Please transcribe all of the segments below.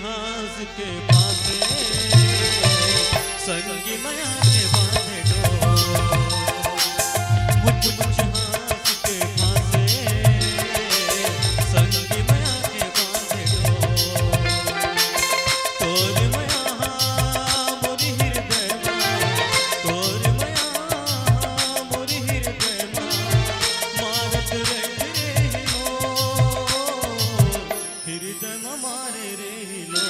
हास के फांसे संगी माया के बांधे डोर मुझ हास के फांसे संगी माया के बांधे डोर तोर माया मोरी हृदय तोर माया मोरी हृदय मारत रहे हृदय मारे रे लो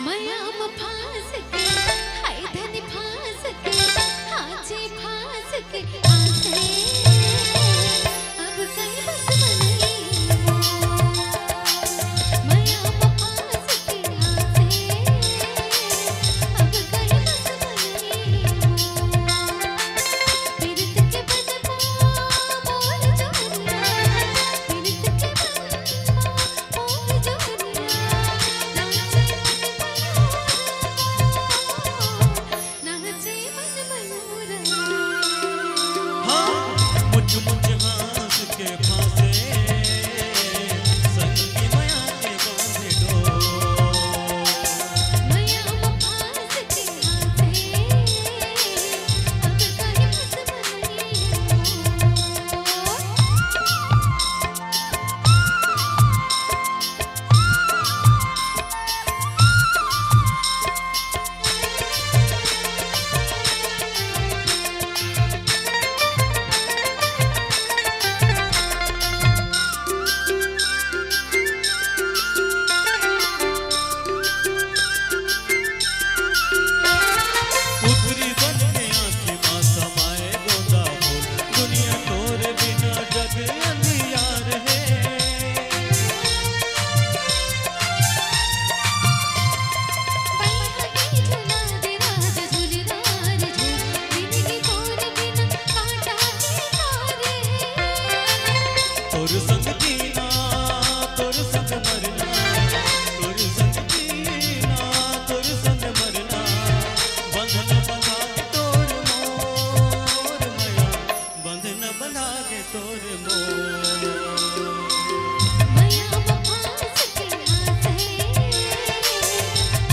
माया में फांस के हाय धन फांस के हाथे फांस के आसे अब कहीं बस बनी वो माया में फांस के आसे अब कहीं बस बनी वो पीरत के बदबू मोर जोरिया पीरत के बदबू मोर जोरिया नाचे मन मयूर हाँ मुझ हास के फांसे संगी माया के बांधे डोर माया में फांस के हाथे अब कहीं बस बनी उतरी बन के आंखें मां समाए गोंदा फूल दुनिया तोरे बिना जग अंधियार है पैहनी झुला दे राज झुलदार झूल जिंदगी तोर बिना काटा के तारे तोर संग जीना तोर संग मरना तोर संग जीना तोर संग मरना बंधन बंधा के तोर मोर माया बंधन बंधा के तोर मोर माया में फांस के हाथे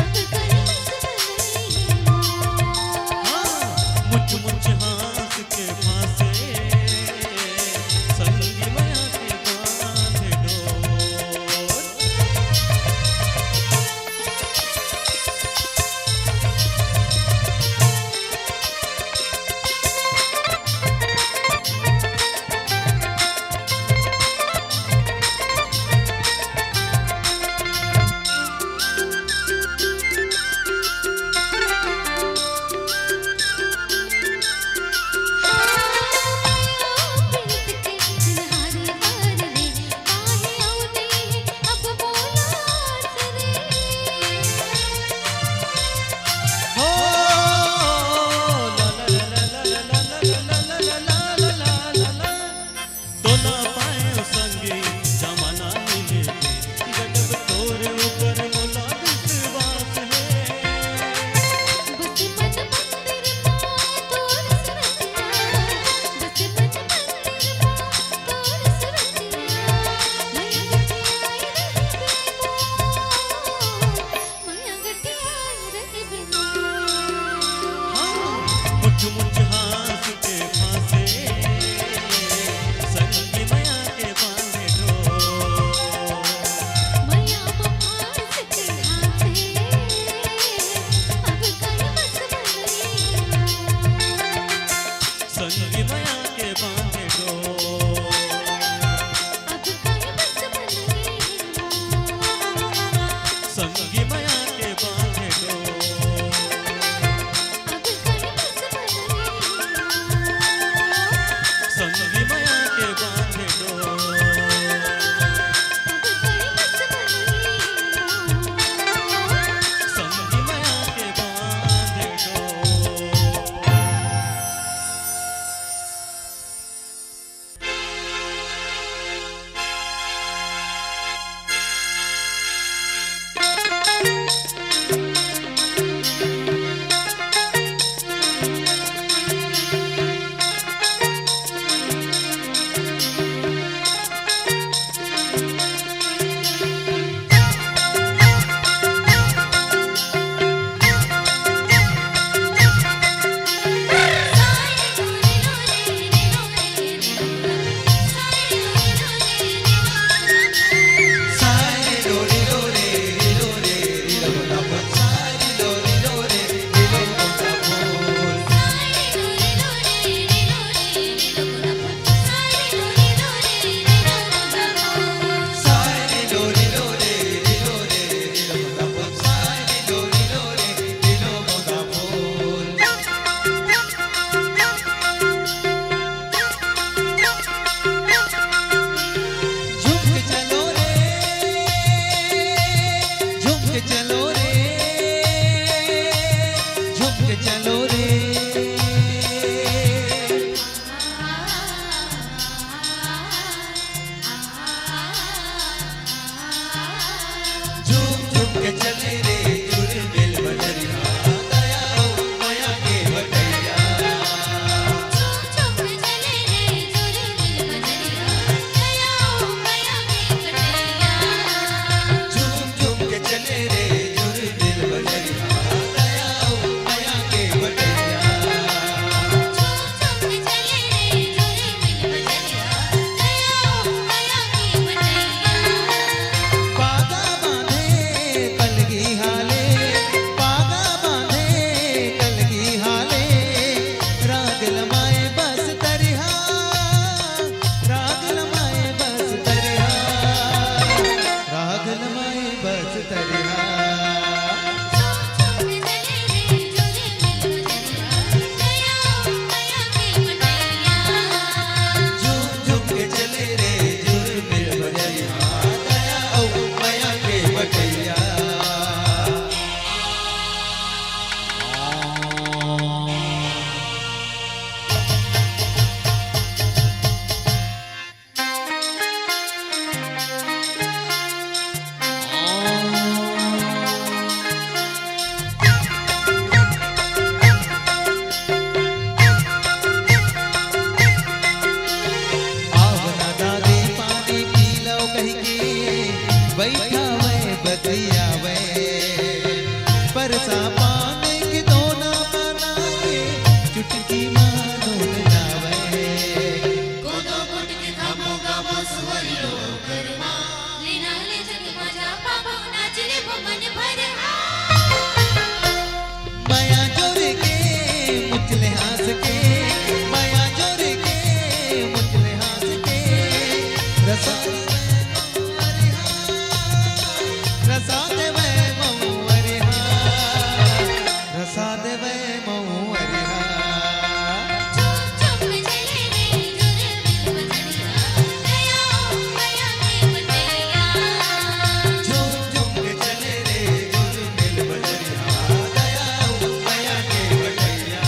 अब कहीं बस बनी हाँ मुझ हास के फांसे संगी माया के बांधे डोर पीरत के जिनहारे पार रे काहे आउते अब बोलास रे हो ला ला ला ला ला ला ला ला ला ला ला ला दोना पाए संगी जमाना मिले गजब तोरे ऊपर मोला विश्वास है बस मन मंदिर में तोर सुरतिया बस मन मंदिर में तोर सुरतिया माया गठिया रही बिना हाँ मुझ हास के फांसे संगी माया के बांधे डोर माया में फांस के हाथे अब कहीं बस बनी संगी माया के बांधे डोर अब कहीं बस बनी संगी माया के बांधे डोर अब कहीं बस बनी संगी माया के बांधे डोर अब कहीं बस बनी संगी माया के बांधे डोर के चलो रे, झुक के चलो रे। झुक झुक के चले रे जुड़ मिल बजरिया, दया माया के बटैया। झुक झुक चले रे जुड़ मिल बजरिया, दया माया के बटैया। झुक झुक के चले रे जुड़ मिल बजरिया, दया माया के बटैया। झुक झुक चले रे जुड़ मिल बजरिया, दया माया के बटैया। पागा बांधे कलगी हाले, पागा बांधे कलगी हाले। राग लमाए बस तरिहा, राग लमाए बस तरिहा, राग लमाए बस तरिहा। झुक झुक चले रे जुड़ मिल बजरिया, दया माया के बटैया। झुक झुक के चले रे जुड़ मिल बजरिया, दया माया के बटैया। आवना दादी पानी पी लो कही के, बैठा वे बतिया वे। परसा पाने के दोना बना के, चुटकी मानो लावे। गोदो गुट के थामो गावो सुवरियो गरमा, लेना ले जग मजा पापो नाच रे वो मन भर। माया जोर के मुचले हंस के, माया जोर के मुचले हंस के। रसा रसा देवे मऊअरे हा, रसा देवे मऊअरे हा। झुक झुक चले रे जुड़ मिल बजरिया, दया माया के बटैया। झुक झुक के चले रे जुड़ मिल बजरिया, दया माया के बटैया।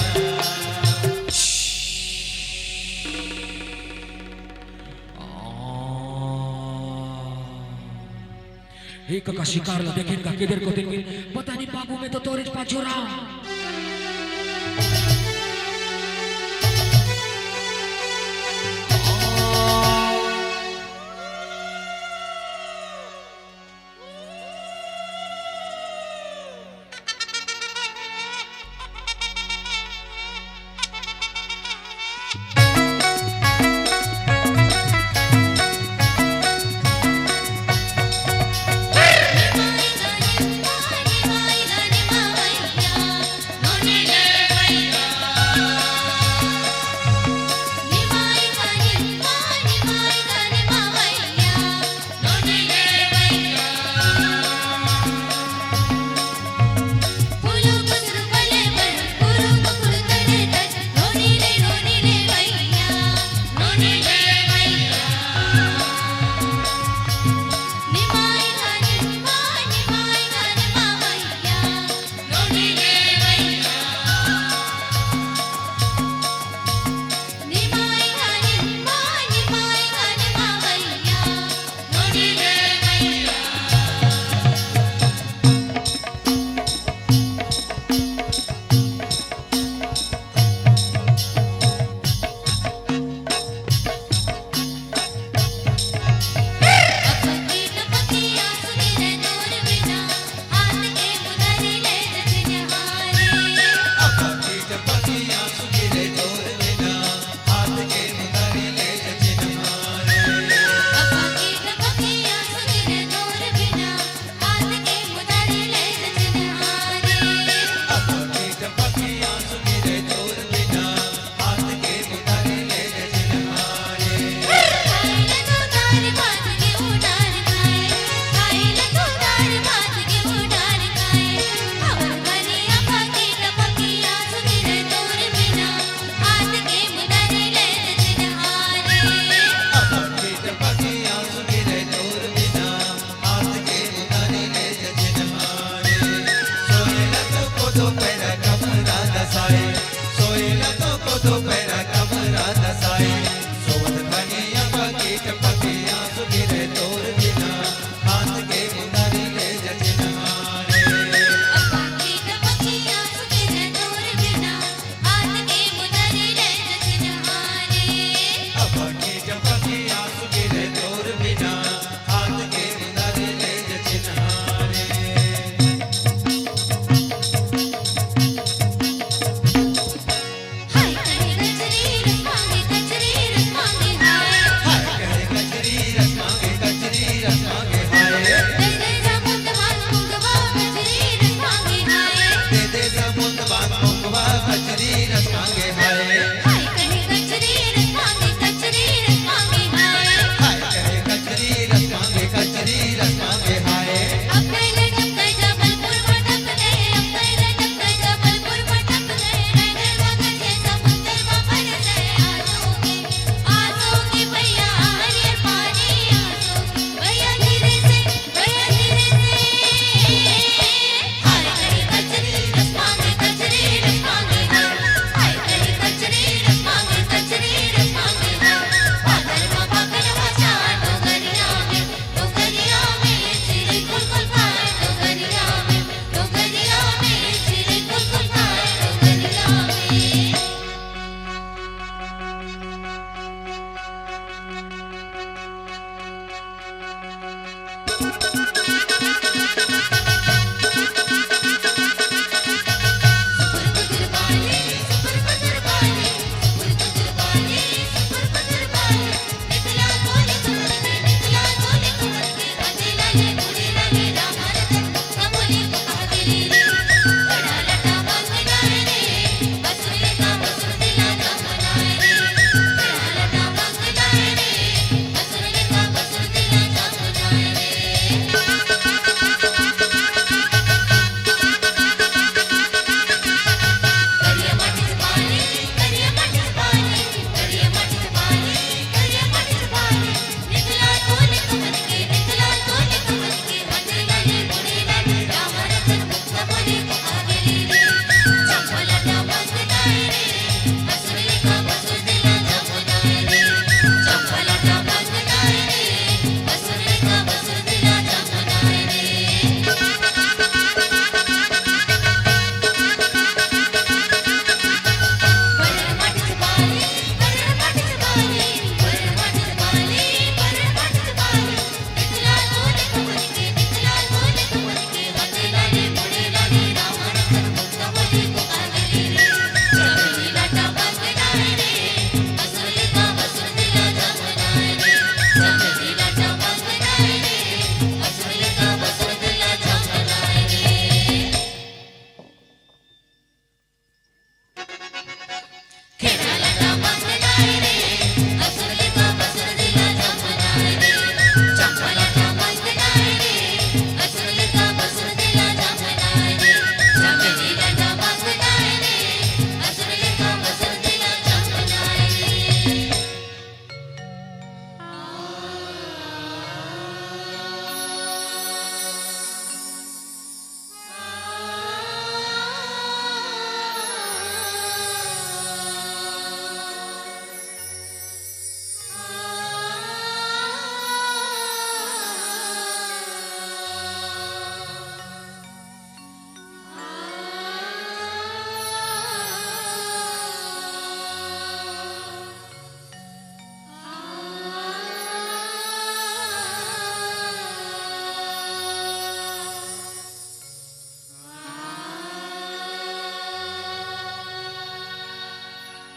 एक का शिकार ला देखेगा किधर को देंगे पता नहीं, बाबू में तो तोरे पाछोरा। माई गाने माई गाने माईया, नोने ले मैया।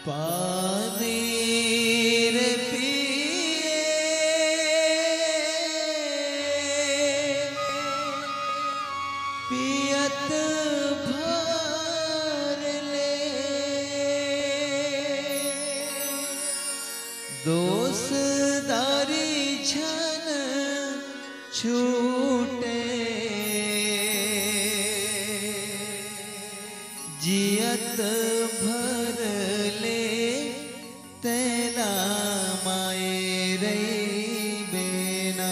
पानी रे पिए पियत भर ले दोस्तारी छन छूटे जियत भर ले तेला माए रे बेना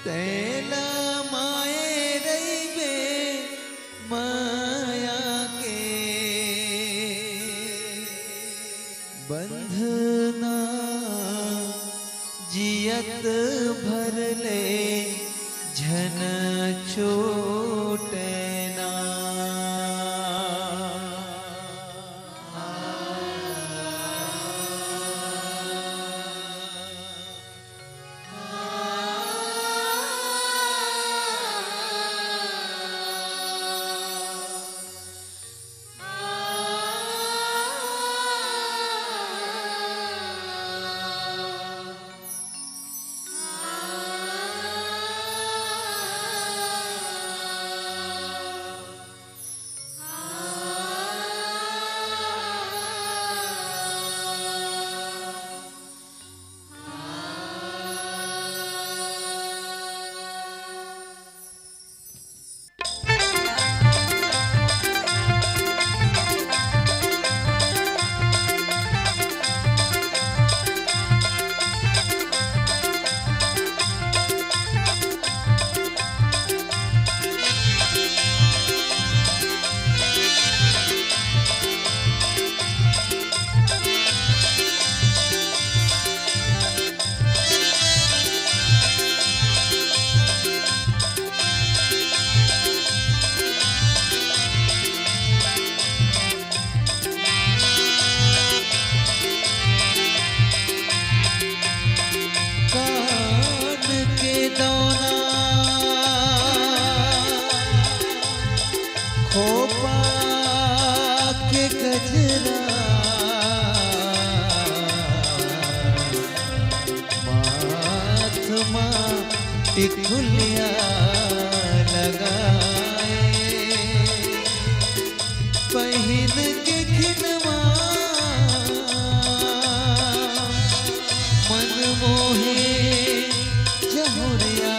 तेला माए रे बे माया के बंधना जियत भर ले झन छूटे ना खोपा के गजरा माथ मां टिकुलिया लगाए पहन के खिनवा मन मोहे जहुरिया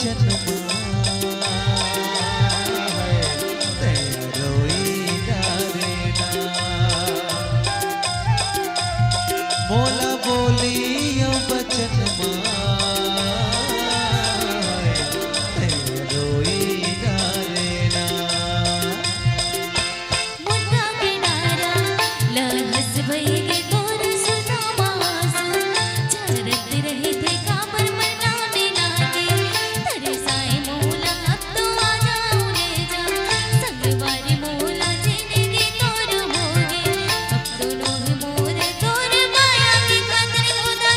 बचन रोई डारेना मोला बोलियो बचन रोई डारेना मुद्दा किनारा लहस भइगे तोर सुनामासु झरत रहे थे काबर मना मिला के तेरे साए मोला अब तो आ जाऊं ले जा संगवारी मोला जिंदगी तोर होगे अब दोनों ही मोरे तोर माया की खातिर खुदा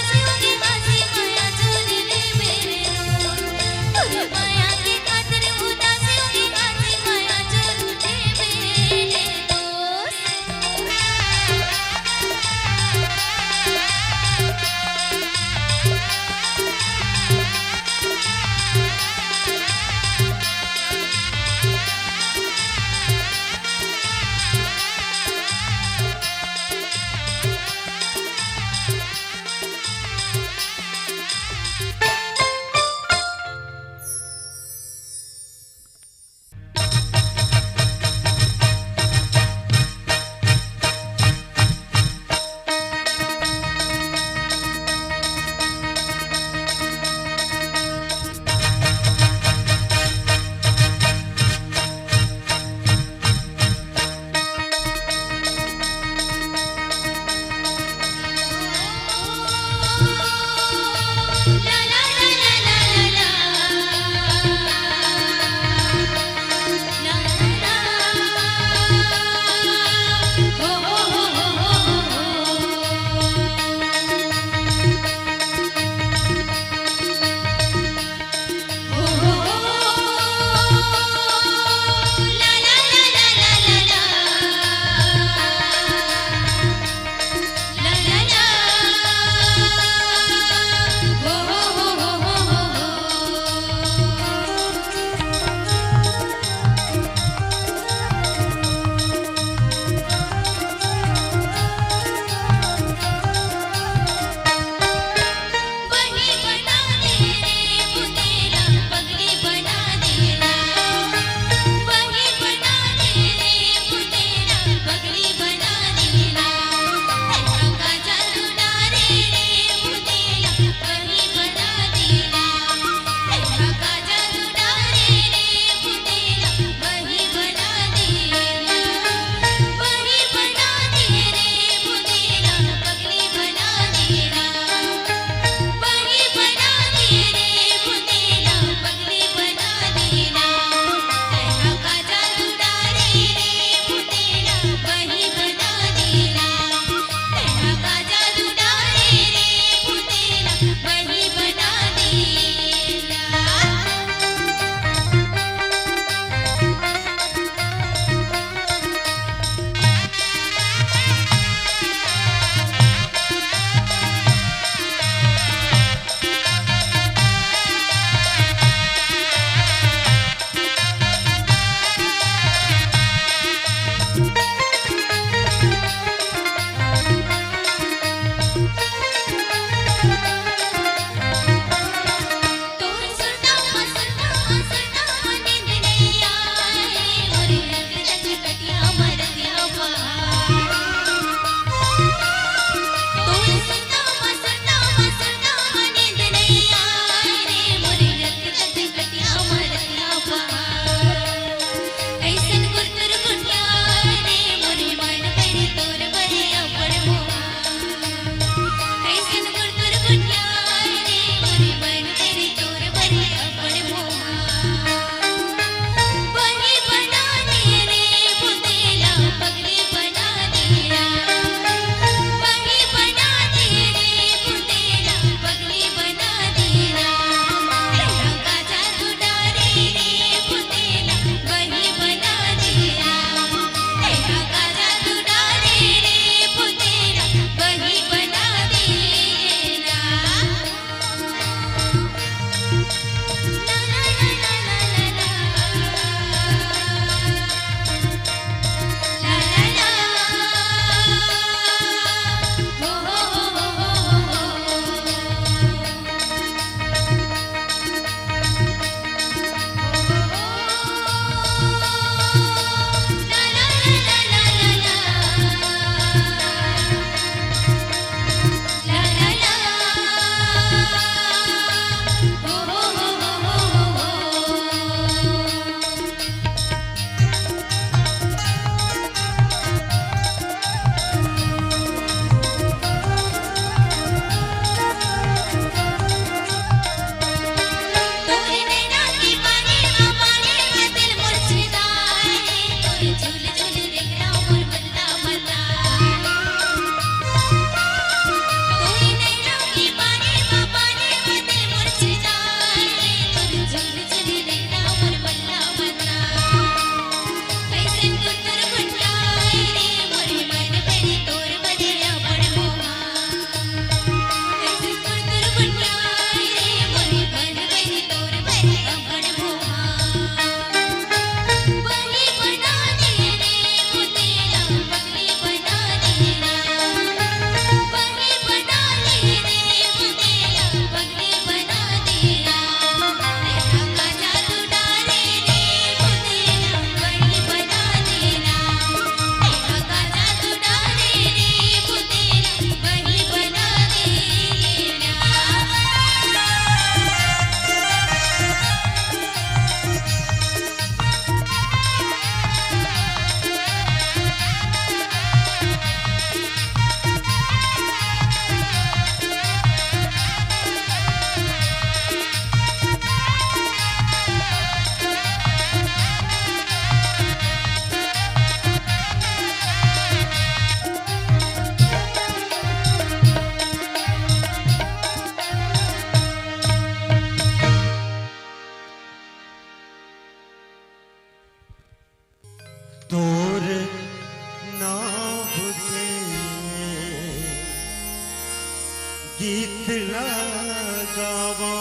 गीत लगावो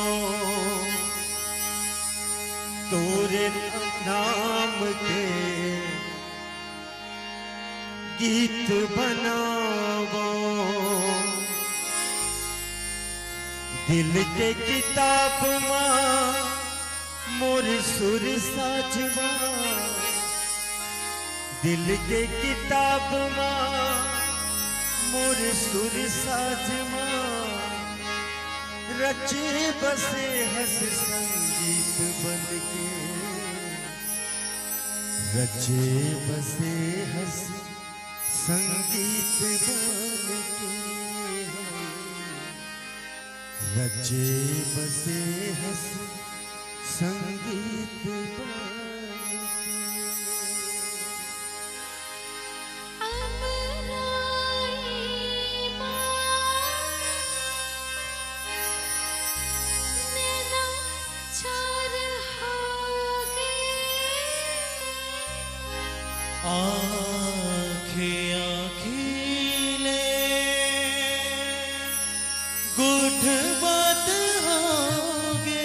तोरे नाम के गीत बनावो दिल के किताब मां मोर सुर साजवा दिल के किताब मां मोर सुर साजवा रचे बसे हंस संगीत बन के रचे बसे हंस संगीत बन के रचे बसे हंस संगीत बन आँखें आँखीले गुठ बात होगे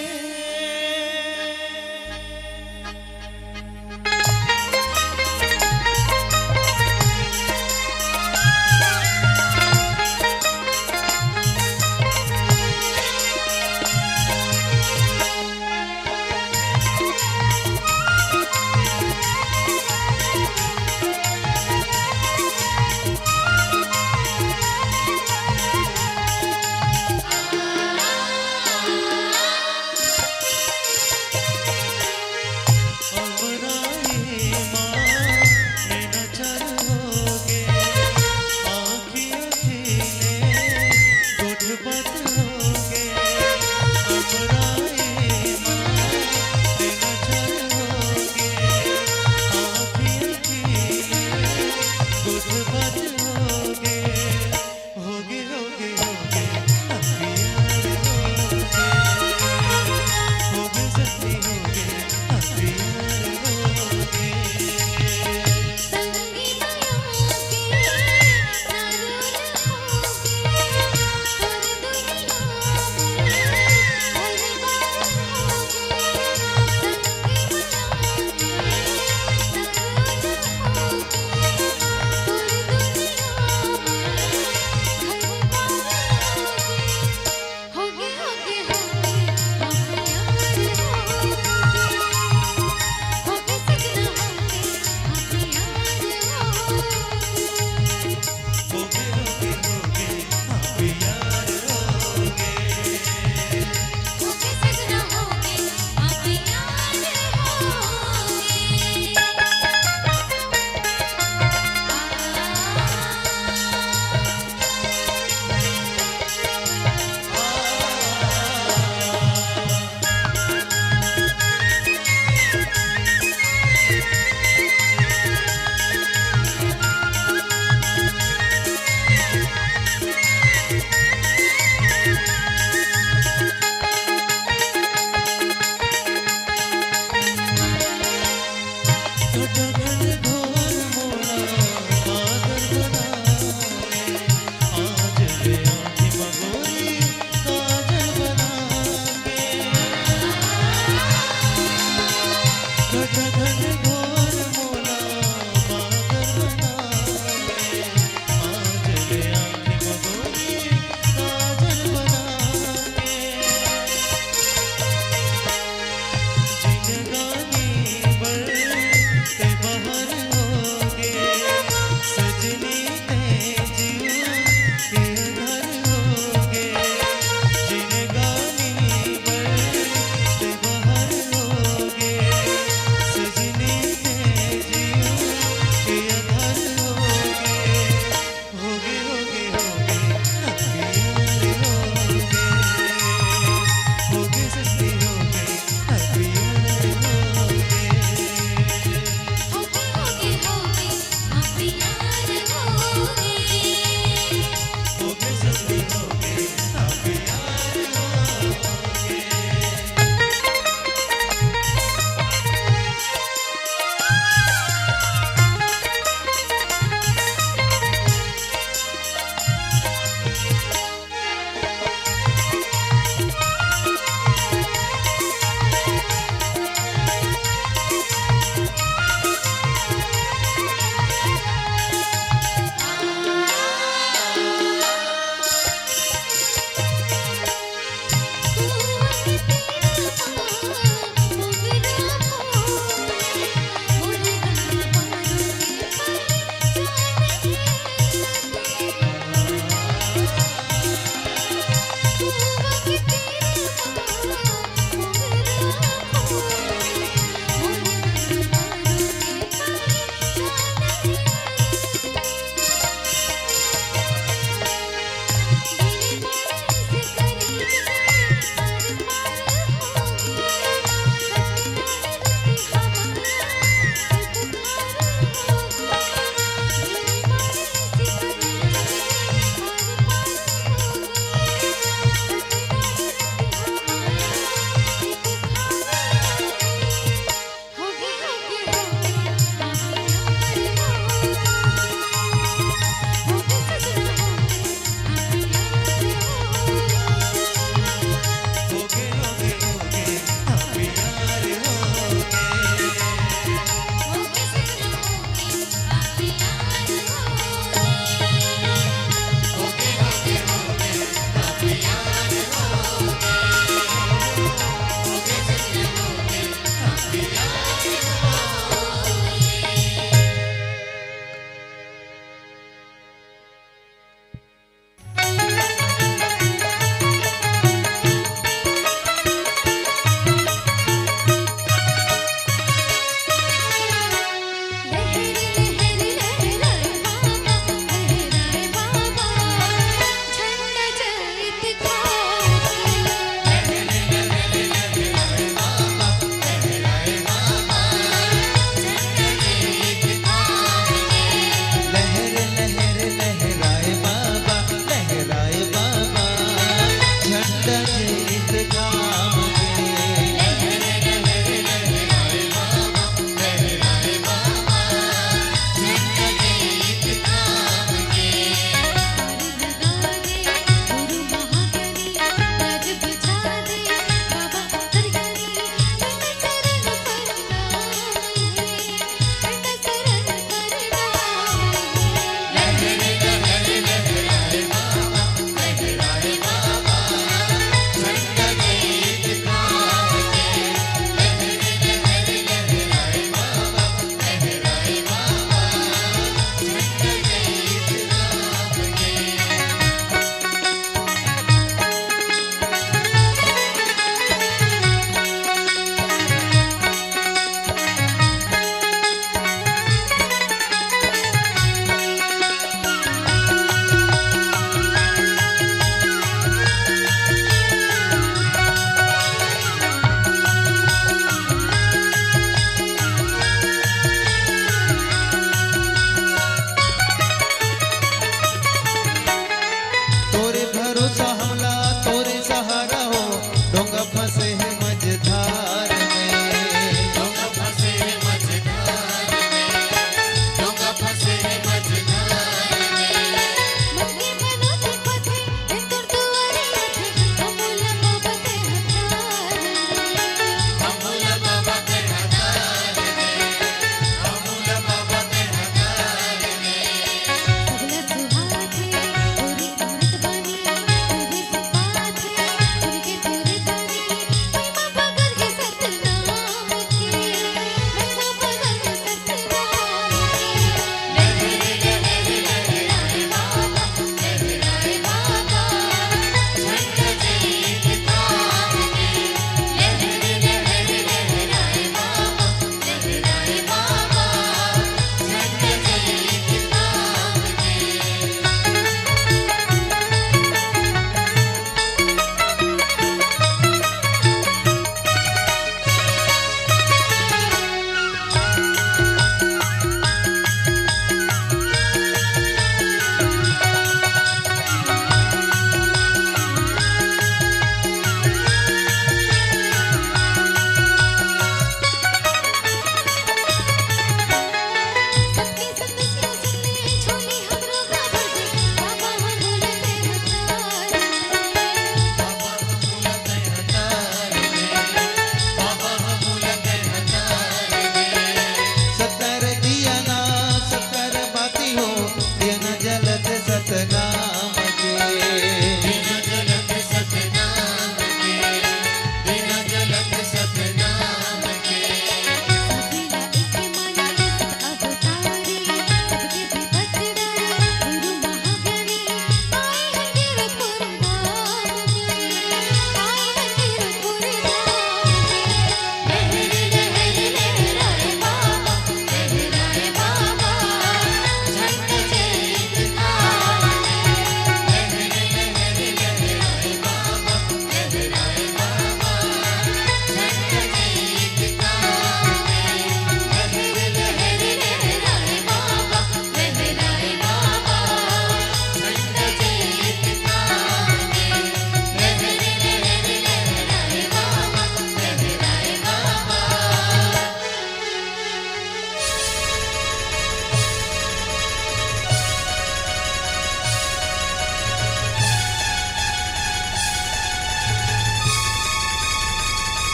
झंडा जीत काम के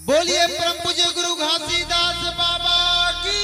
बोलिए परम पूज्य गुरु घासीदास बाबा की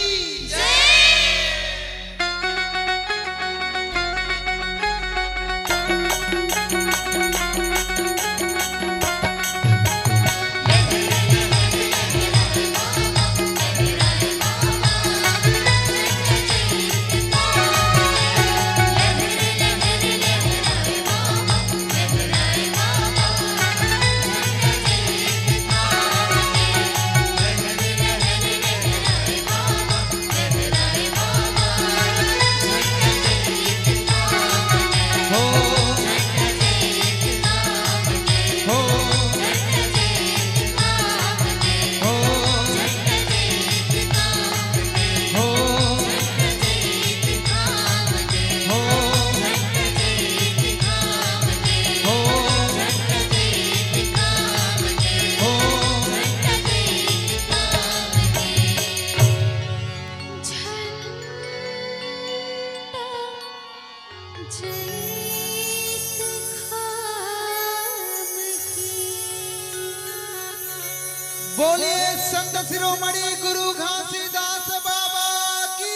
संत शिरोमणि गुरु घासीदास बाबा की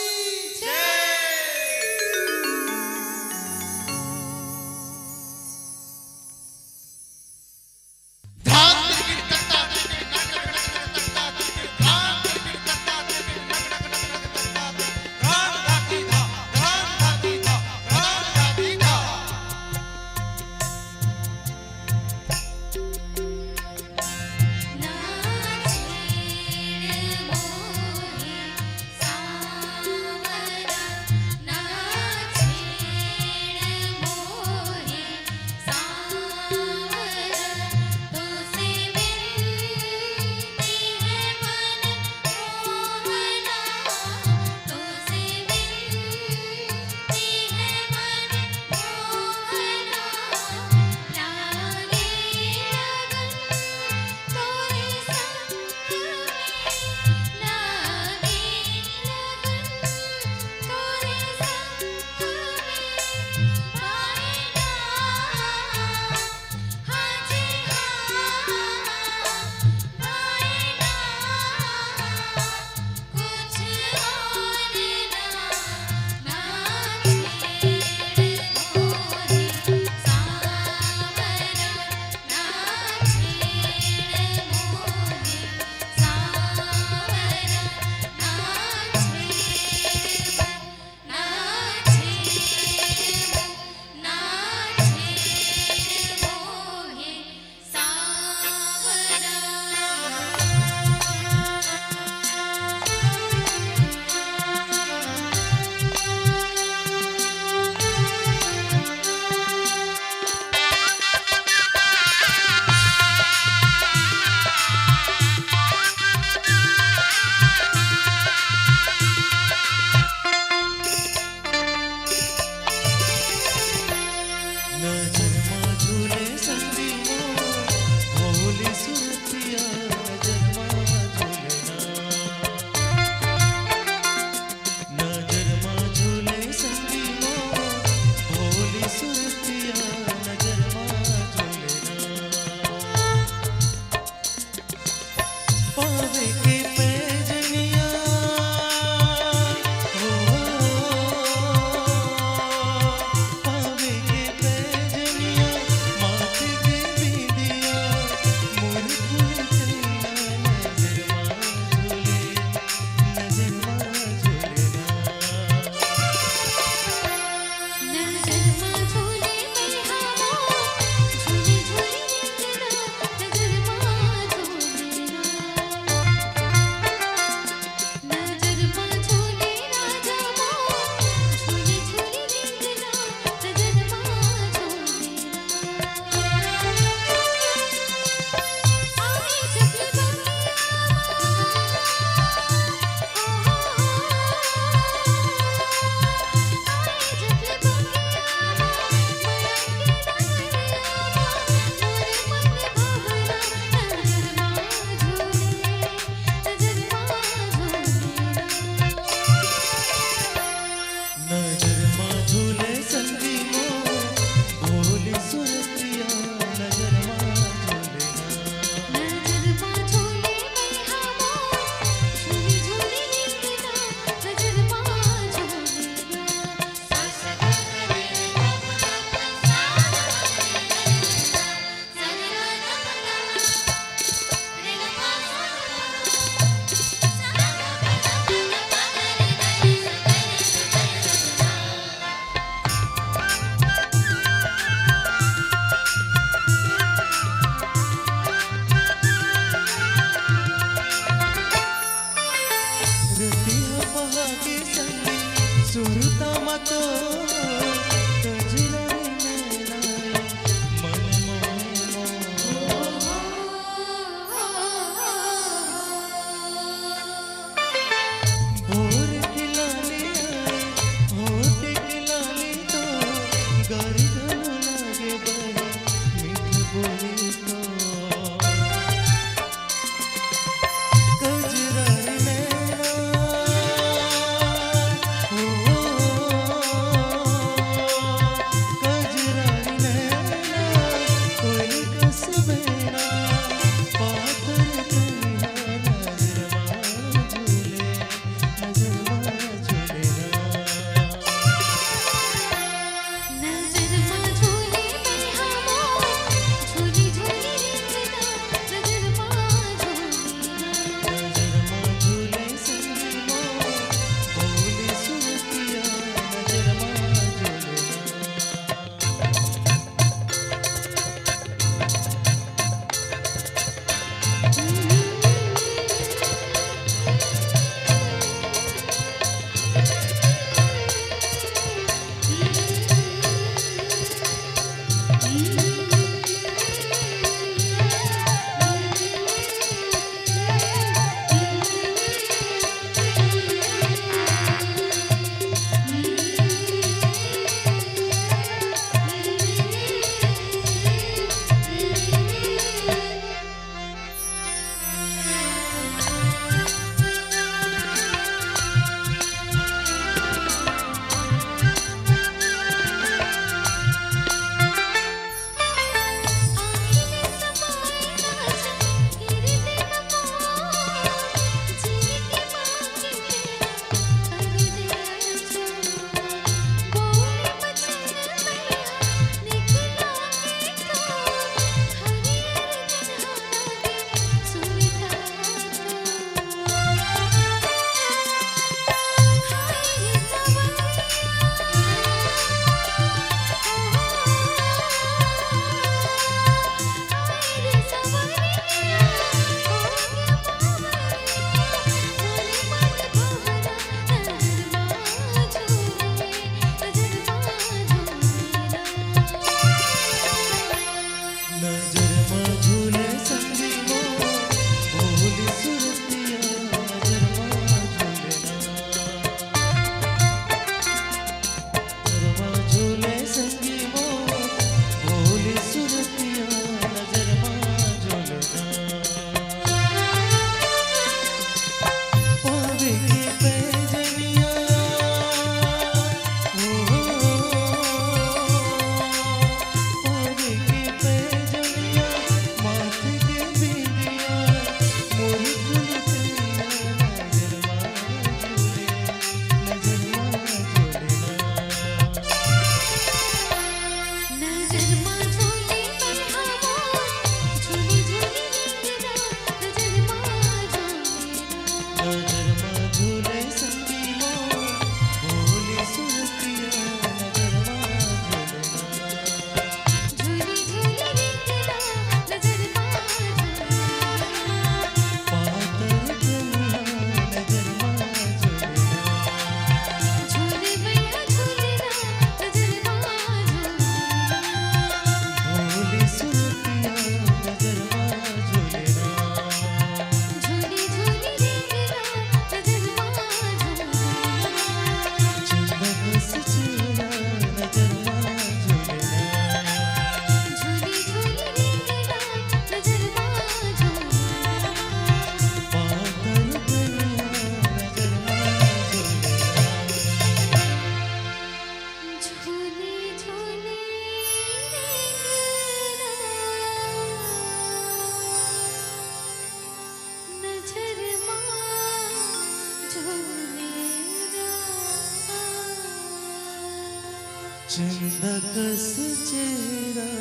चंदकस चेहरा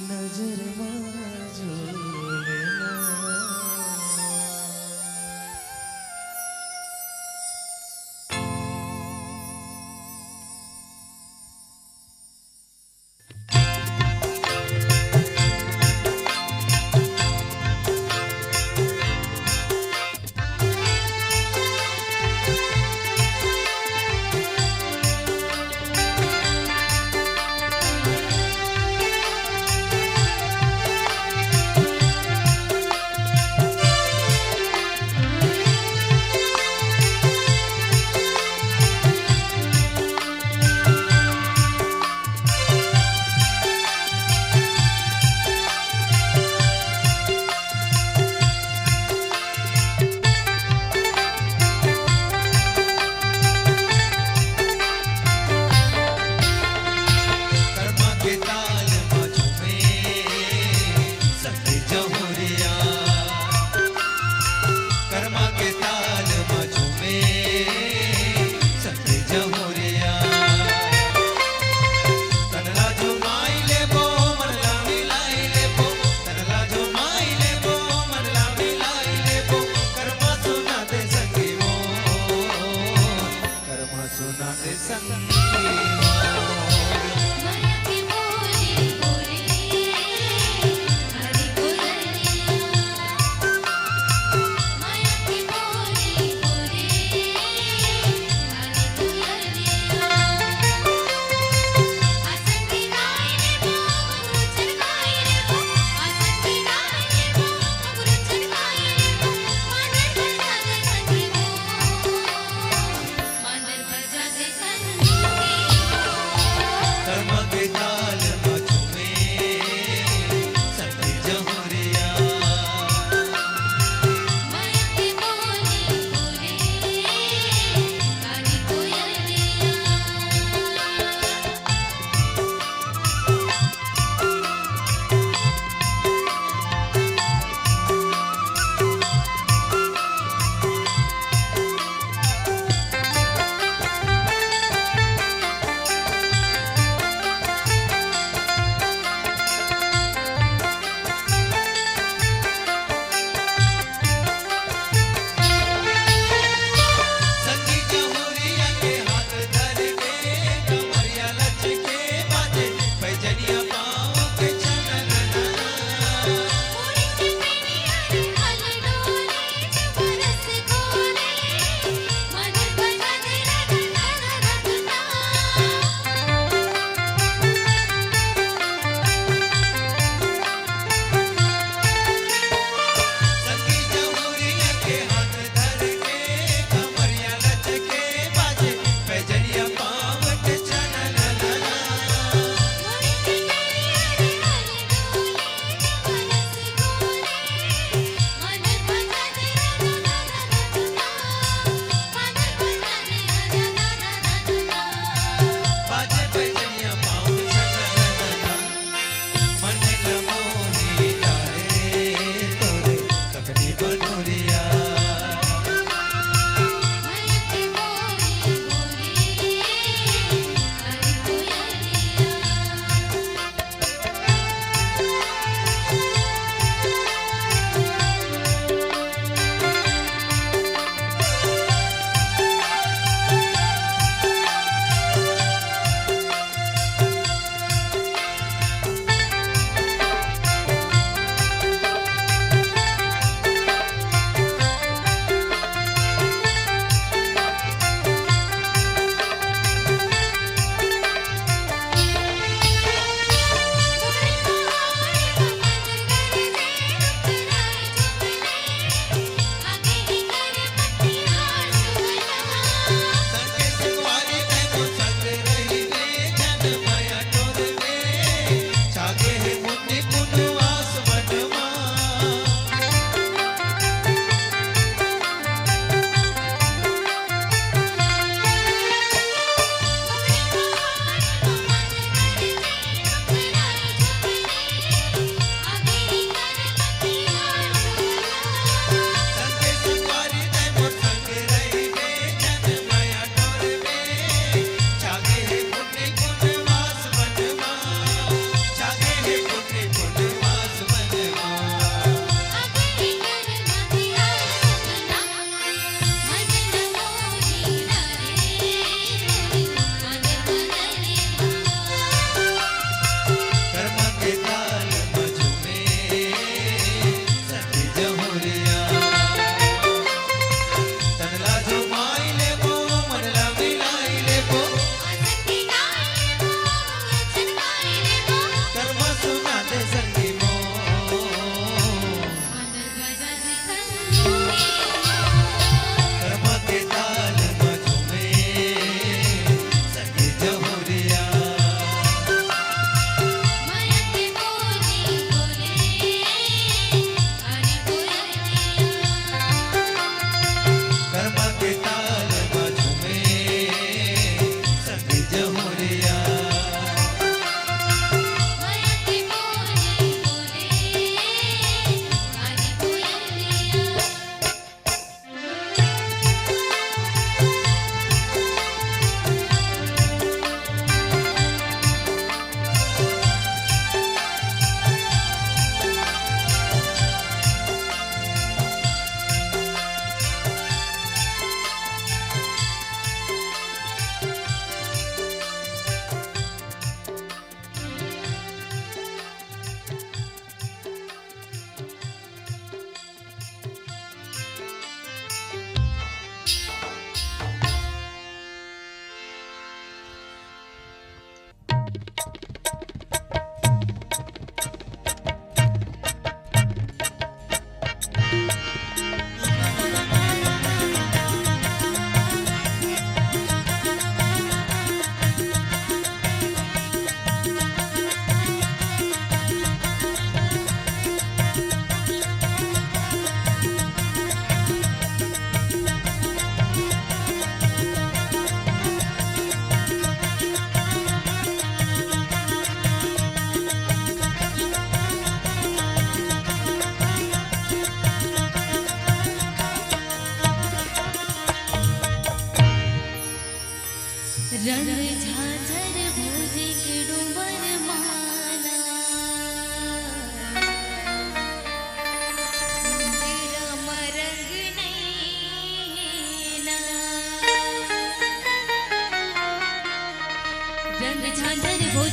नजर मांझो लेना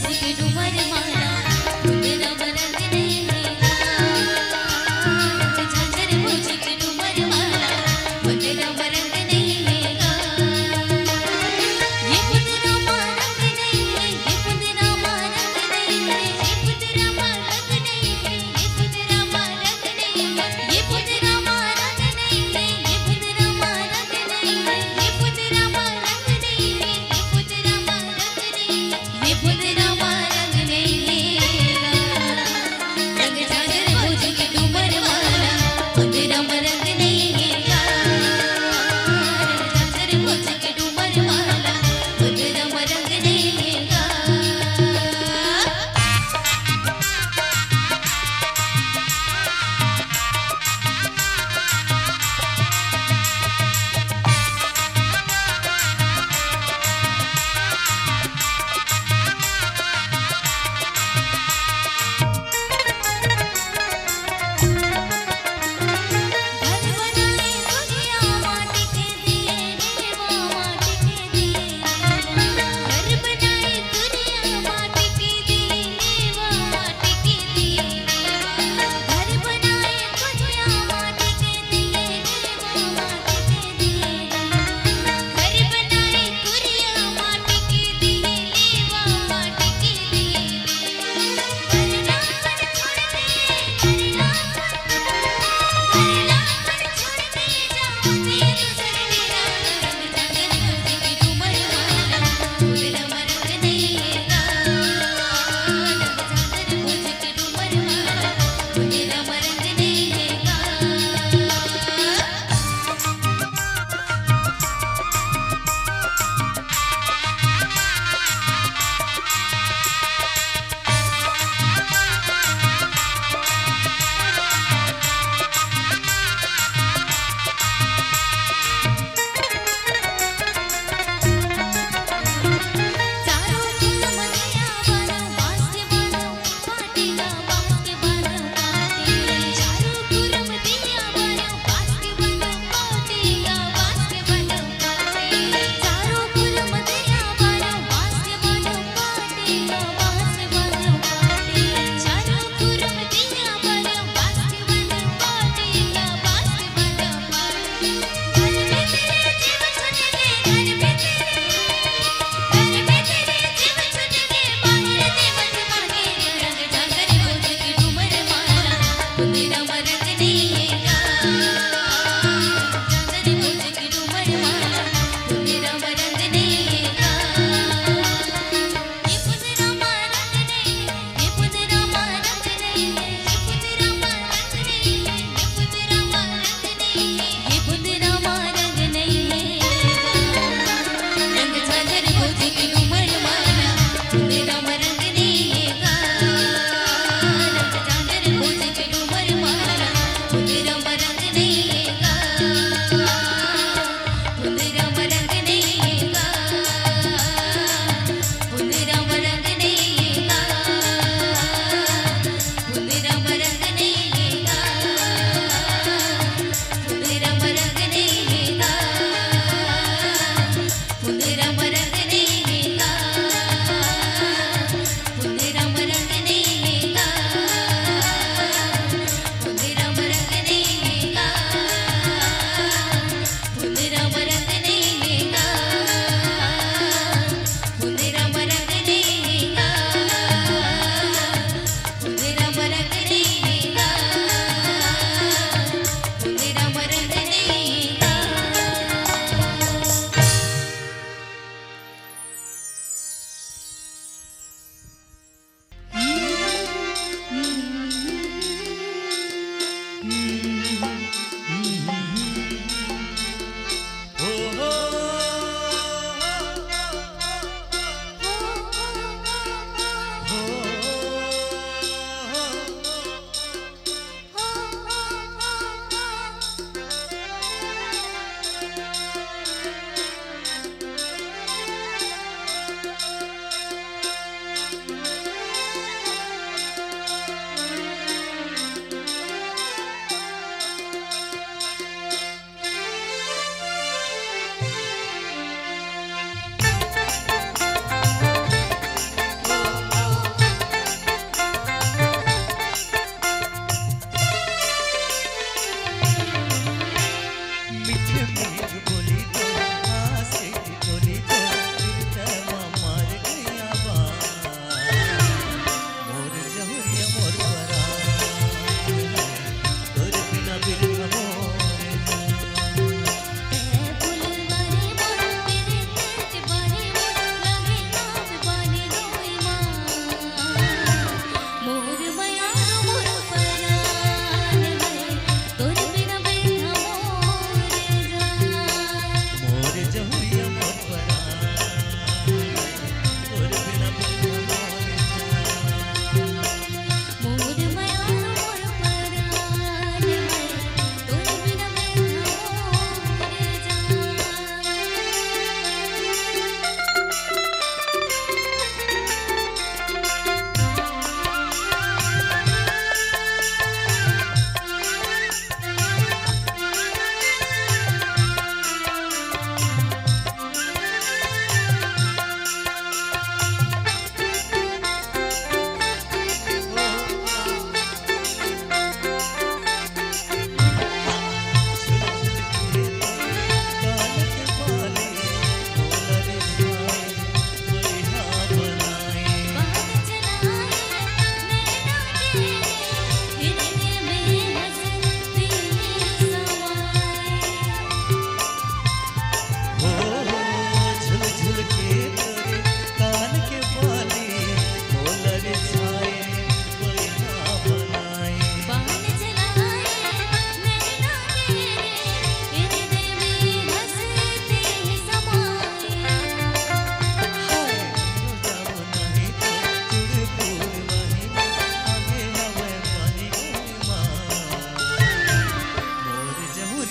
मुझके डूमर माला फुंदरा रंग नहीं मेरा झांझर मुझके डूमर माला फुंदरा रंग नहीं मेरा ये फुंदरा रंग नहीं है ये फुंदरा रंग नहीं है ये फुंदरा रंग नहीं है ये फुंदरा रंग नहीं है ये फुंदरा रंग नहीं है ये फुंदरा रंग नहीं है ये फुंदरा रंग नहीं है ये फुंदरा रंग नहीं है ये फुंदरा रंग नहीं है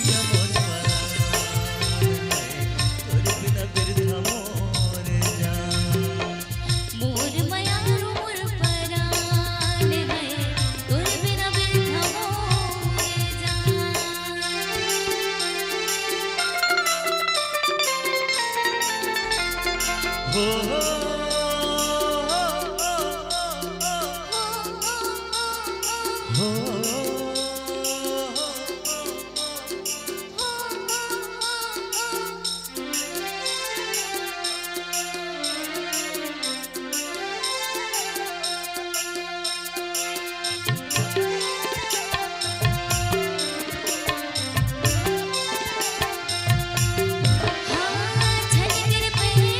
बिरथा मोर परान तोर बिना बिरथा मोर जान मोर मयारू मोर परान है तोर बिना बिरथा मोर जान हो हाँ छन तेरे पहने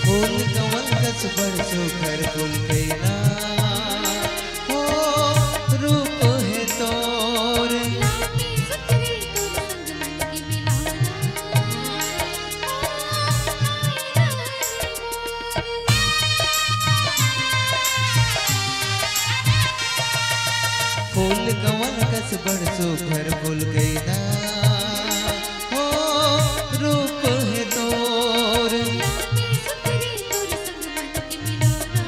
फूल कमल कस बरसो कर फूल कैना हो रूप है तोर लामी सुतरी तोर संग मन के मिलाना फूल कमल कस बरसो कर फूल कैना हो रूप है तोर लामी सुतरी तोर संग मन के मिलाना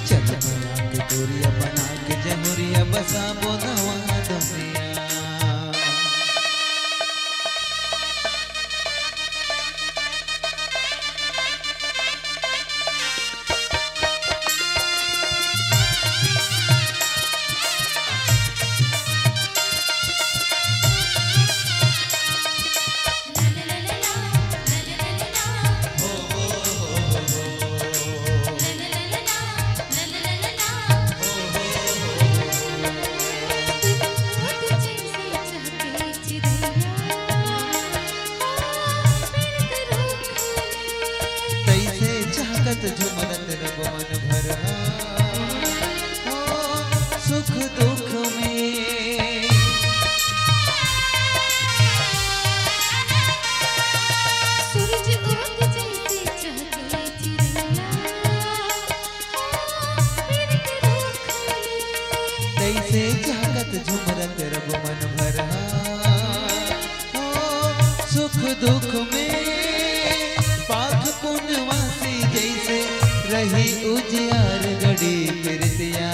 चल बना के गोरिया बना के जमुरिया बसाबो नवा दुनिया तैसे चाहत झुमरत रब मन भरा हो सुख दुख में सूरज उग जैसे चहके चिड़िया मेरे रोखले तैसे चाहत झुमरत रब मन भरा हो सुख दुख में पाख पुनवासी जैसे रही उजियार गड़ी फिरतिया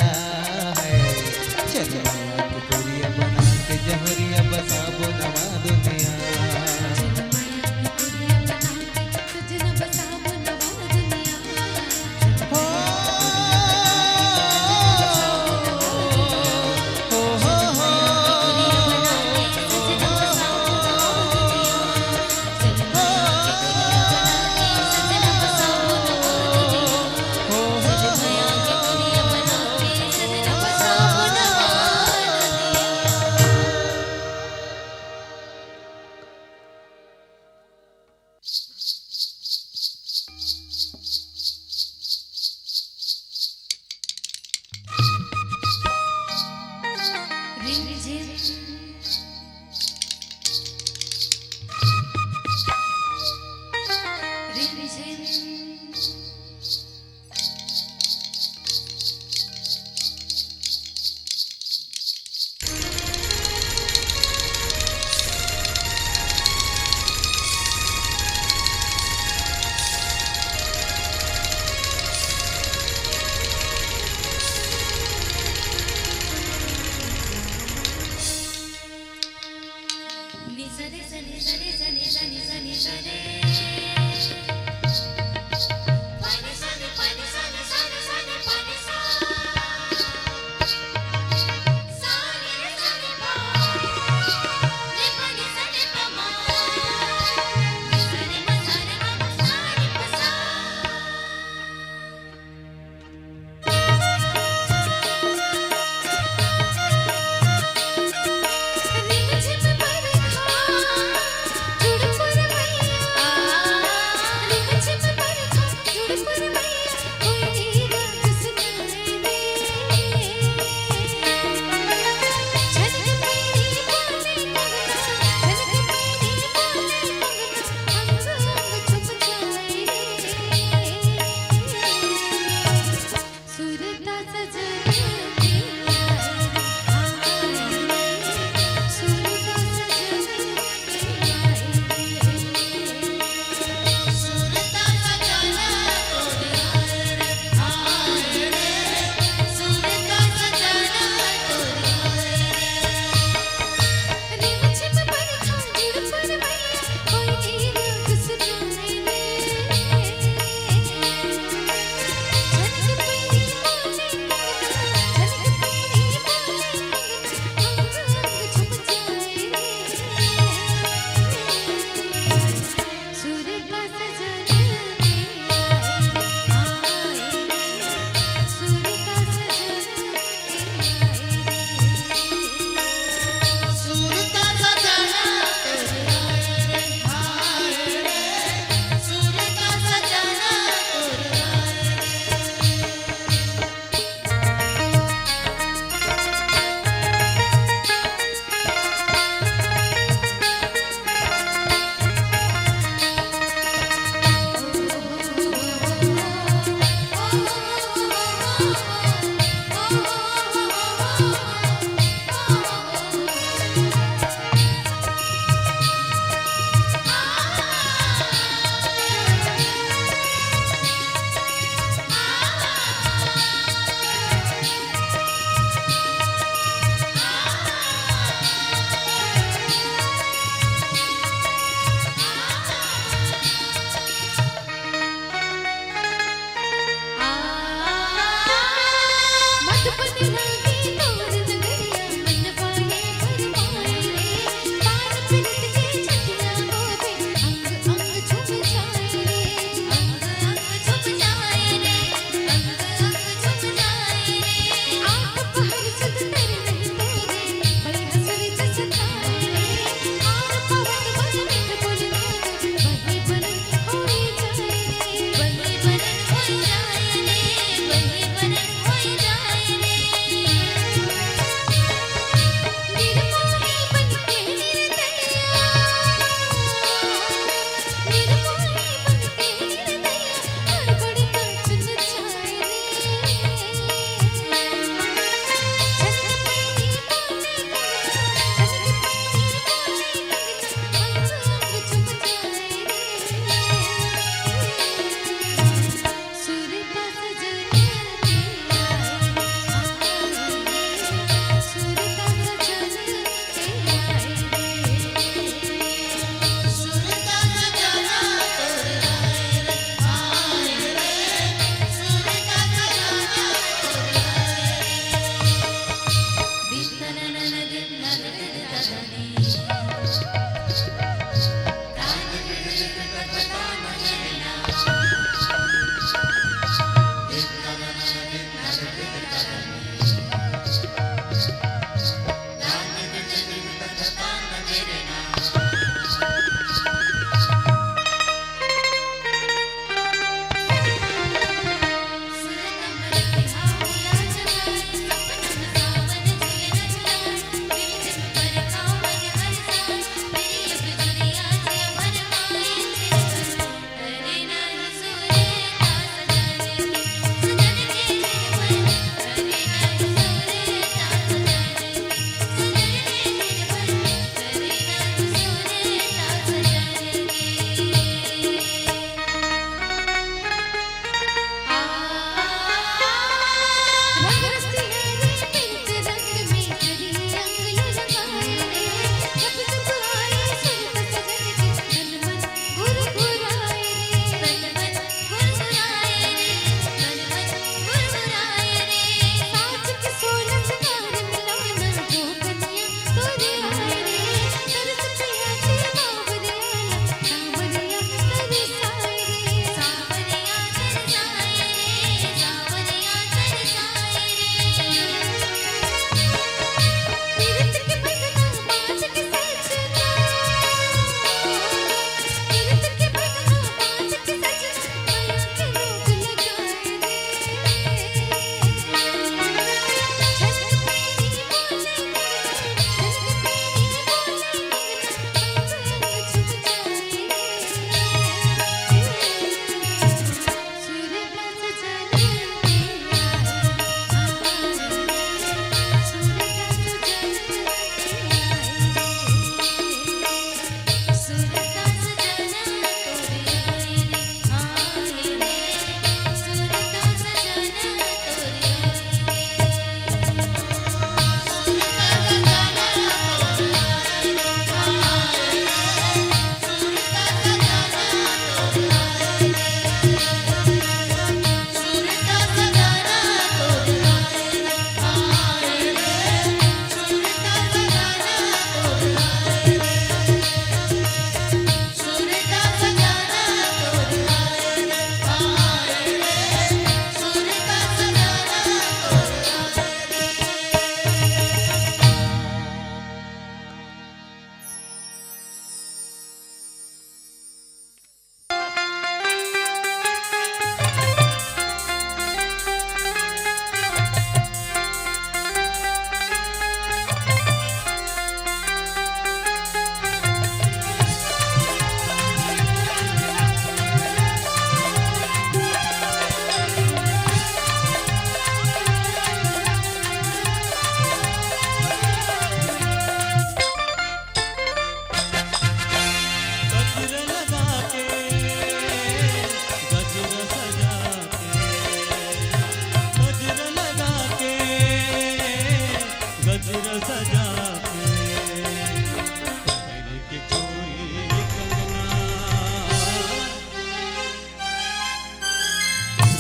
है चल माया के गोरिया बना के जहरिया बसाबो नवा दुनिया हो सूरत का सजा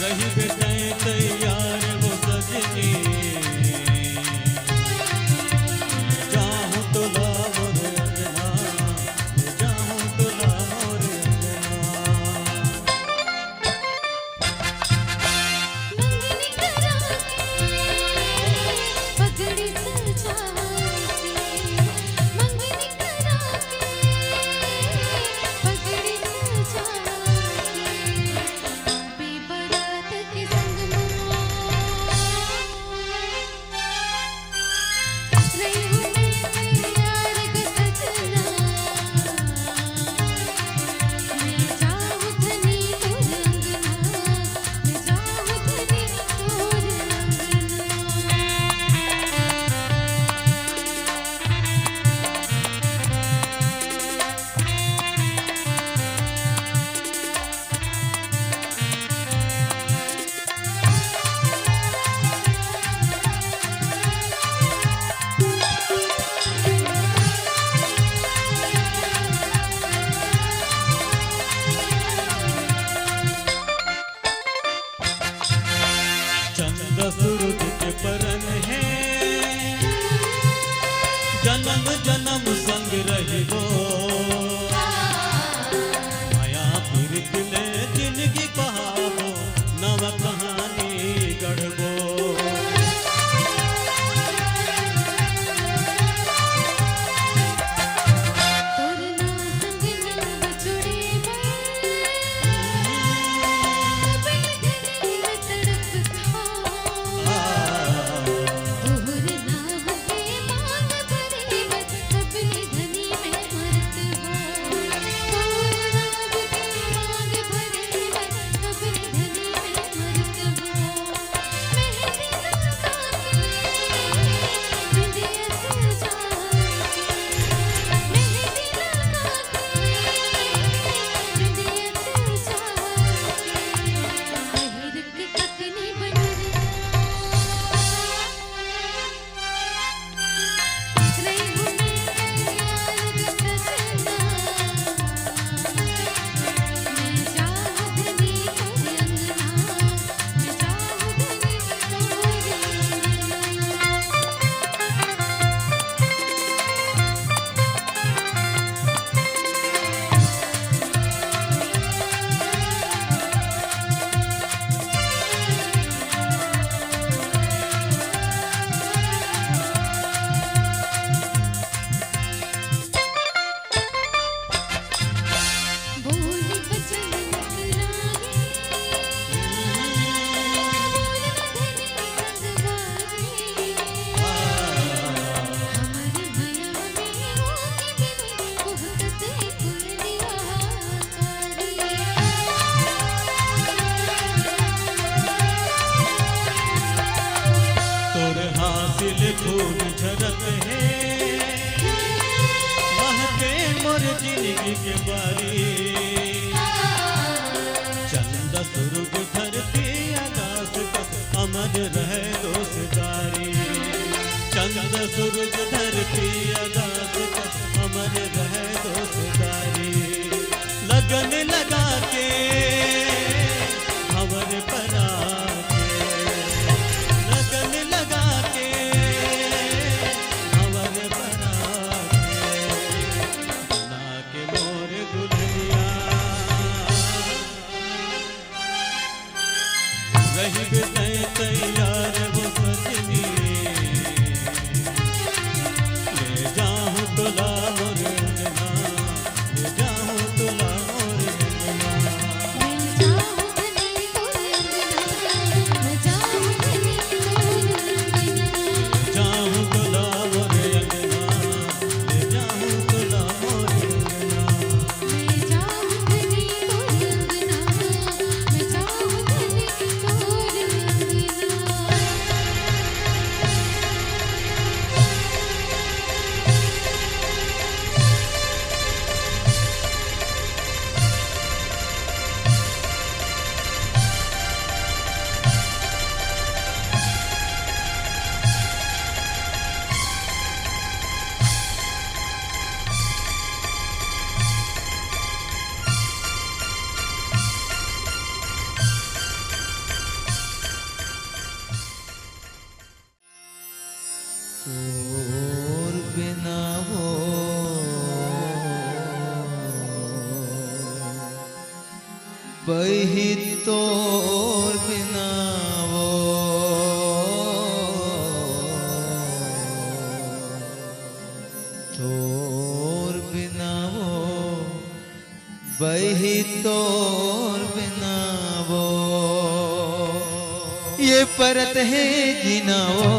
रही बेटे तैयार वो सजनी जाऊं तो लाओ रे अंजना जाऊं तो लाओ रे अंजना मंगनी करा के पगड़ी सजा के मंगनी करा के पगड़ी सजा के बारात के संग रही हूँ मैं तैयार ग सजना मैं जाऊँ धनी तोर अंगना मैं जाऊँ धनी तोर चंद सूरज के परन है जन्म जन्म संग रहिबो माया पीरित ले जिंदगी बहाबो नव कहानी गढ़बो तोर ना संग नंग जुड़े कभी धनी में तड़प था तोर नाम के मांग भरे कभी धनी में मरत हो तोर नाम के मांग भरे कभी धनी में मरत हो मेहंदी लगा के बिंदिया सजा मेहंदी लगा के बिंदिया सजा पहिर के ककनी बनरिया रही हूँ मैं तैयार ग सजना मैं जाऊँ धनी तोर अंगना मैं जाऊँ धनी तोर बोली बचन मुस्कुराए बोल धनी संगवारे हमर माया में होके बिनु कुहकत कुलरिया तोर हासिल फूल झरत है महके मोर जिंदगी के बारी चंद सूरज धरती आकाश तक अमर रहे दोस्तारी चंद सूरज धरती आकाश तक अमर रहे दोस्तारी लगन लगा के भंवर पर आके लगन लगा के भंवर पर आके बना के मोर दुल्हनिया रही बेटे तैयार वो सजनी ले जाऊं तो लाओ रे अंजना ले जाऊं तो लाओ रे अंजना मैं जाऊँ धनी तोर अंगना मैं जाऊँ धनी तोर अंगना जाऊं तो लाओ रे अंजना ले जाऊं तो लाओ रे अंजना मैं जाऊँ धनी तोर अंगना मैं जाऊँ धनी तोर अंगना बही तोर बिना वो तोर बिना वो बही तोर बिना वो ये परत है जीना वो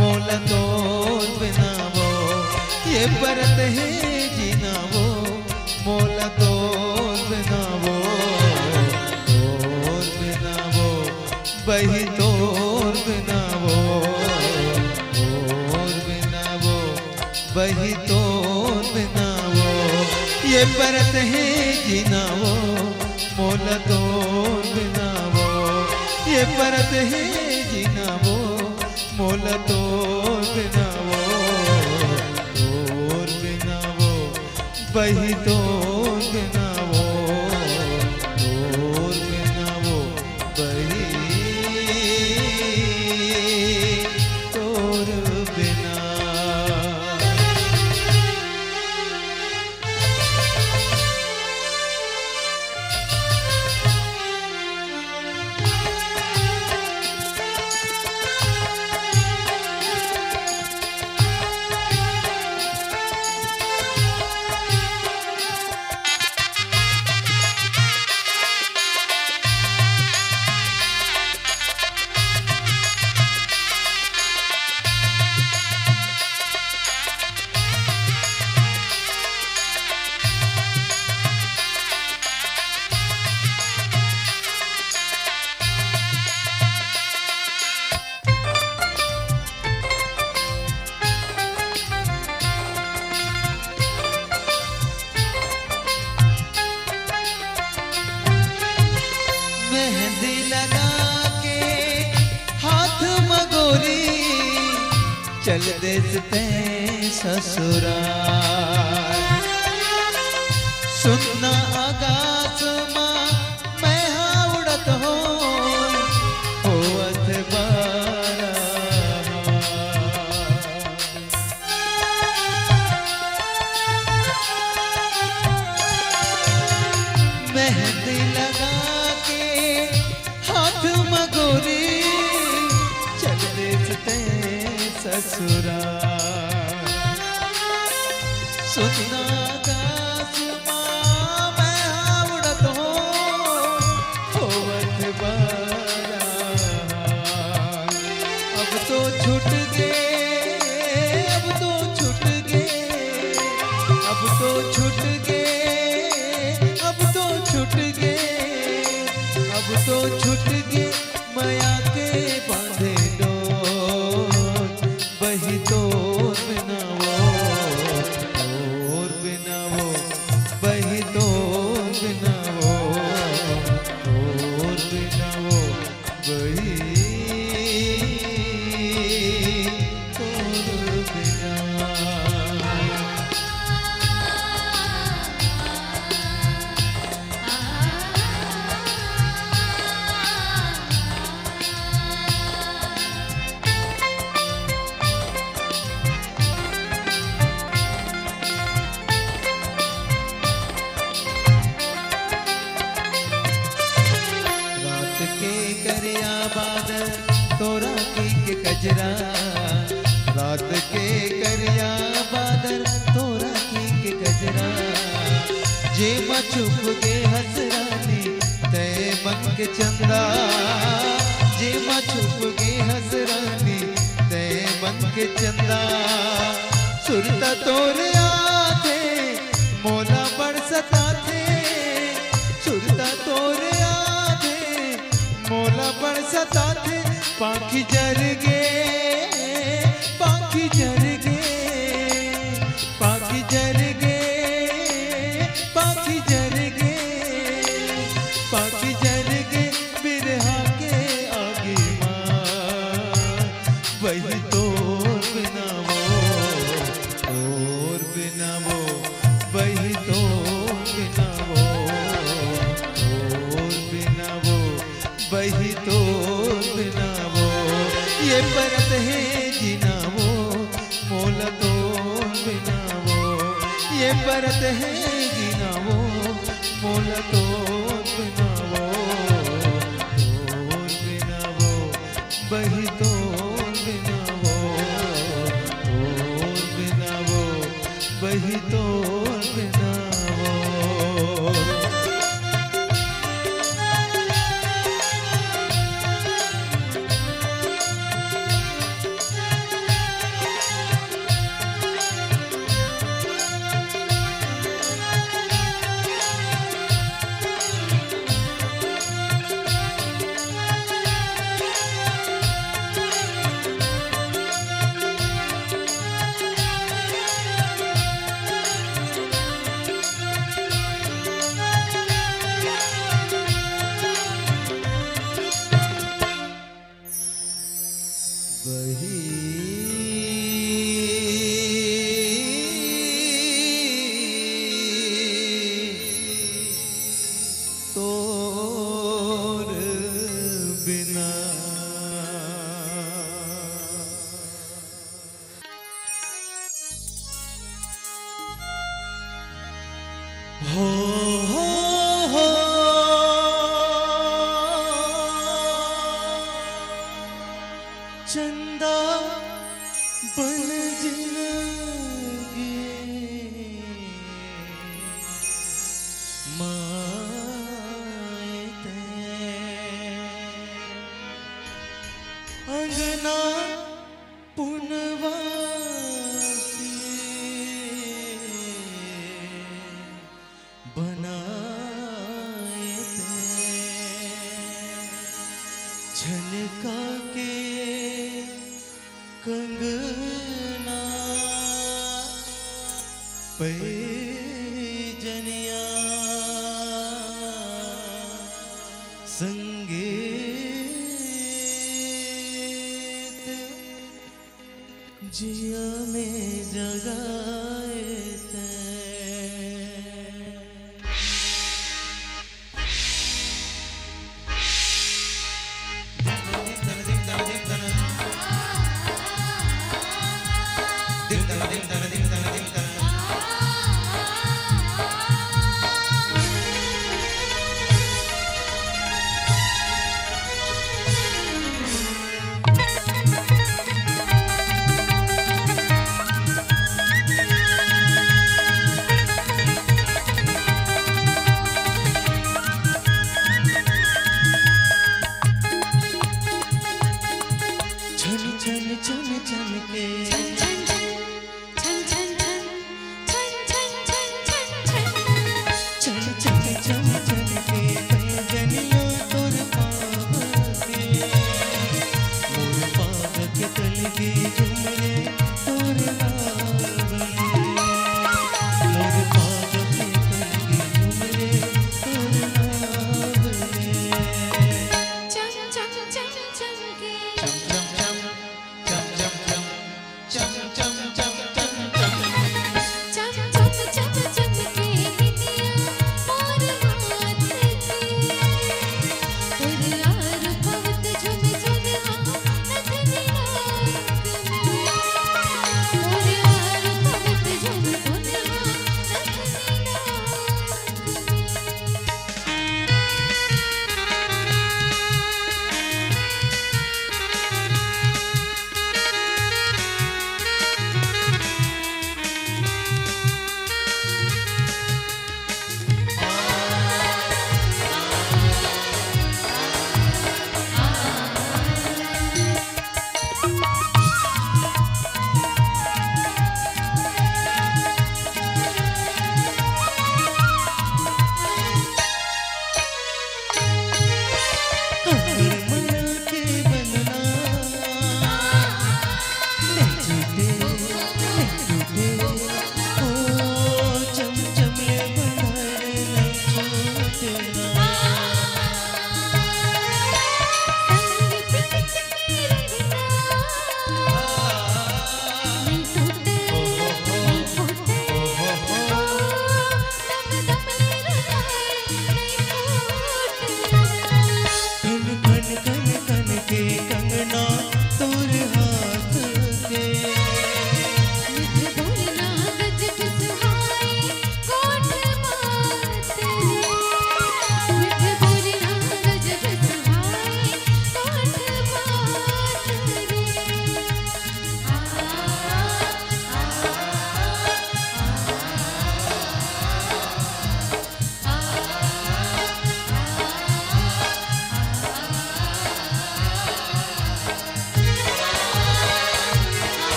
मोला तोर बिना वो ये परत है जीना वो मोला तोर बिना वो तोर बिना वो बही तोर बिना वो तोर बिना वो बही तोर बिना वो ये परत है जीना वो मोला तोर बिना वो ये परत है जीना वो मोला तोर बिना वो तोर बिना वो बही तोर बिना वो तोर बिना वो बही तोर बिना। मेहंदी लगा के हाथ मगोरी चल देते ससुराल सुनना आगास माँ मैं हाँ उड़त हो होवत बारा मेहंदी लगा हाथ मगोरी चल देते ससुराल सुनना गास माँ मैं हाँ उड़त हो होवत बारा अब तो छूट गए अब तो छूट गए अब तो छूट गए अब तो छूट गए अब तो छूट गए माया के बांधे डोर बही तोर बिना वो तोर बिना वो बही तोर बिना वो तोर बिना वो बही तोर बिना। रात के करिया बादल तोरा की के कजरा रात के करिया बादल तोरा की के कजरा जे माँ छुप के हसरानी तय बन के चंदा जे माँ छुप के हसरानी तय बन के चंदा सुरता तोरे आते मोला बरसता थे सुरता तोरे आते मोला बरसता थे पाखी जर गे पाखी जर गे पाखी जर गे पाखी जर गे पाखी जर गे बिरहा के आगे माँ वही तोर बिना वो तोर बिना वो वही तोर बिना वो तोर बिना वो वही तोर बिना वो ये परत है जीना वो मोला तोर बिना वो ये परत है जीना वो मोला तोर बिना पन जिंदगी मायते अंगना पुनवासी बनाए थे झनका के कंगना पैजनिया संगीत जिया में जगाए थे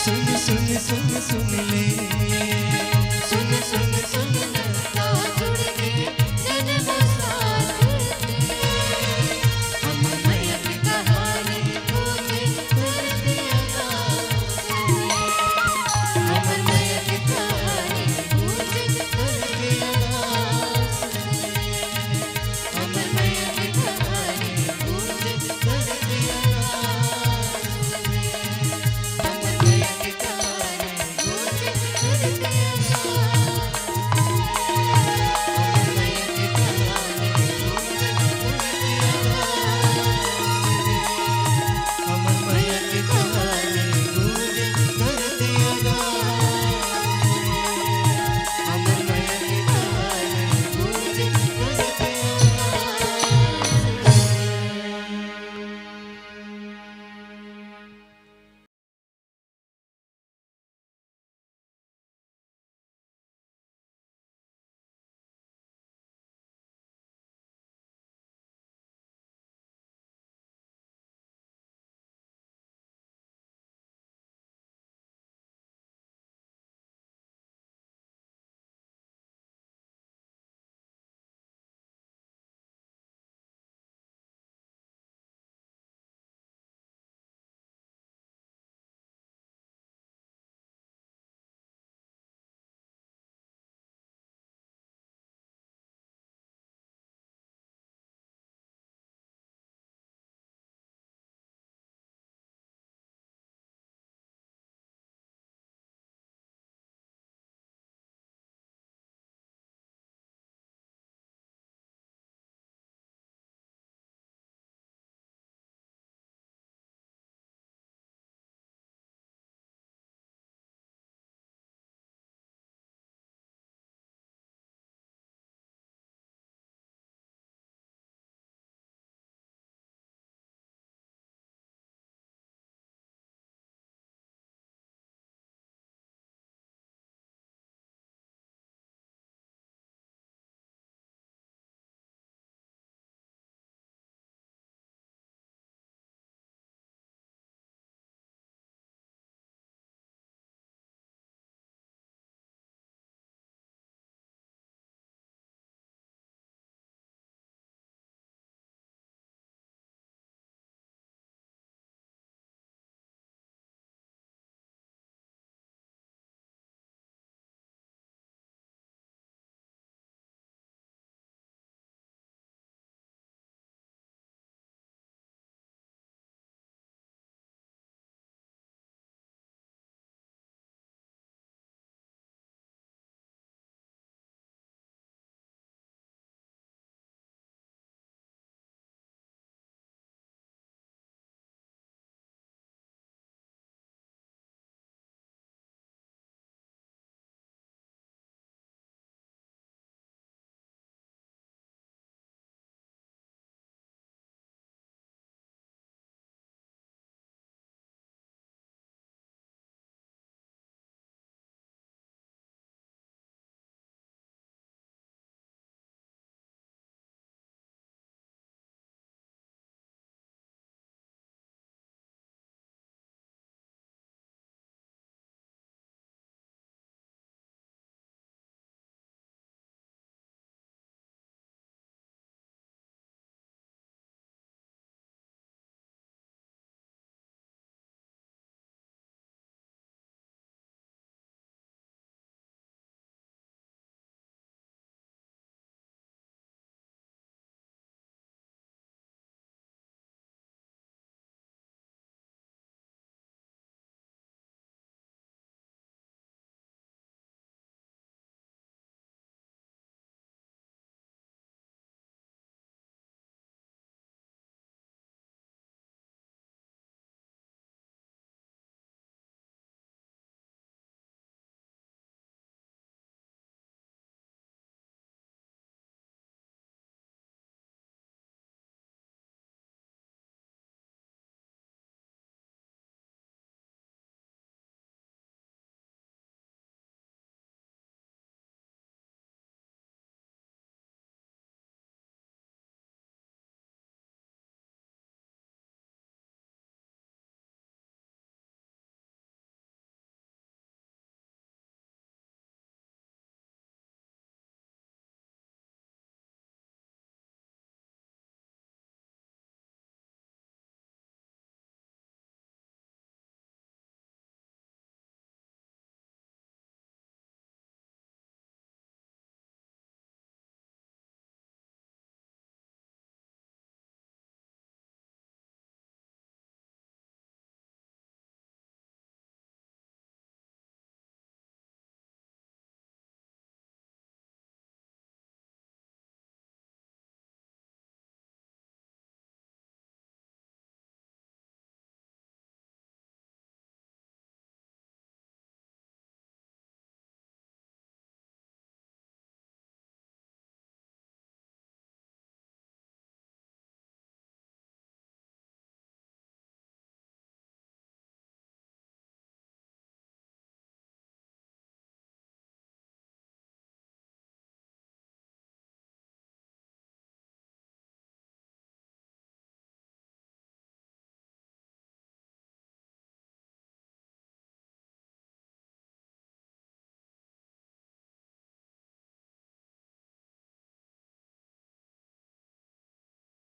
सुन सुन सुन ले सुन सुन सुन ले